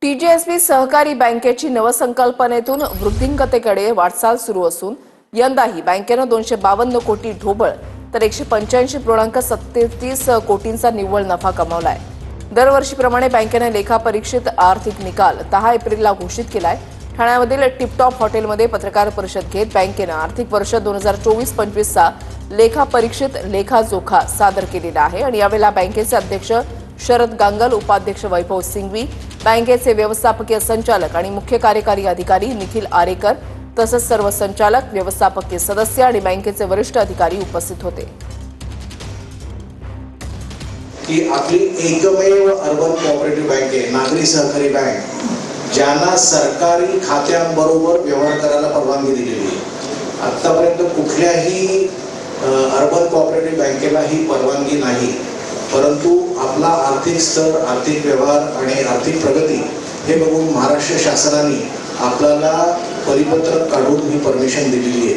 टीजीएसबी सहकारी बँकेची नवसंकल्पनेतून वृद्धिंगतेकडे वाटचाल सुरू असून यंदाही बँकेनं 252 कोटी ढोबळ तर 185.37 कोटींचा निव्वळ नफा कमावलाय। दरवर्षीप्रमाणे बँकेने लेखापरीक्षित आर्थिक निकाल 10 एप्रिलला घोषित केलाय। ठाण्यामधील टिपटॉप हॉटेलमध्ये पत्रकार परिषद घेत बँकेनं आर्थिक वर्ष 2024-25 चा लेखापरीक्षित लेखाजोखा सादर केलेला आहे आणि यावेळेला बँकेचे अध्यक्ष शरद गांगल, उपाध्यक्ष वैभव सिंघवी, बँकेचे व्यवस्थापकीय संचालक आणि मुख्य कार्यकारी अधिकारी निखिल आरेकर तसंच सर्व संचालक, व्यवस्थापकीय सदस्य आणि बँकेचे वरिष्ठ अधिकारी उपस्थित होते। की आपली एकमेव अर्बन कोऑपरेटिव्ह बँक आहे, नागरी सहकारी बँक, ज्यांना सरकारी खात्यांबरोबर व्यवहार करायला परवानगी दिलेली आहे। आतापर्यंत कुठल्याही अर्बन कोऑपरेटिव्ह बँकेला ही परवानगी नाही, परंतु आपला आर्थिक स्तर, आर्थिक व्यवहार आणि आर्थिक प्रगती हे बघून महाराष्ट्र शासनाने आपल्याला परिपत्रक काढून ही परमिशन दिलेली आहे।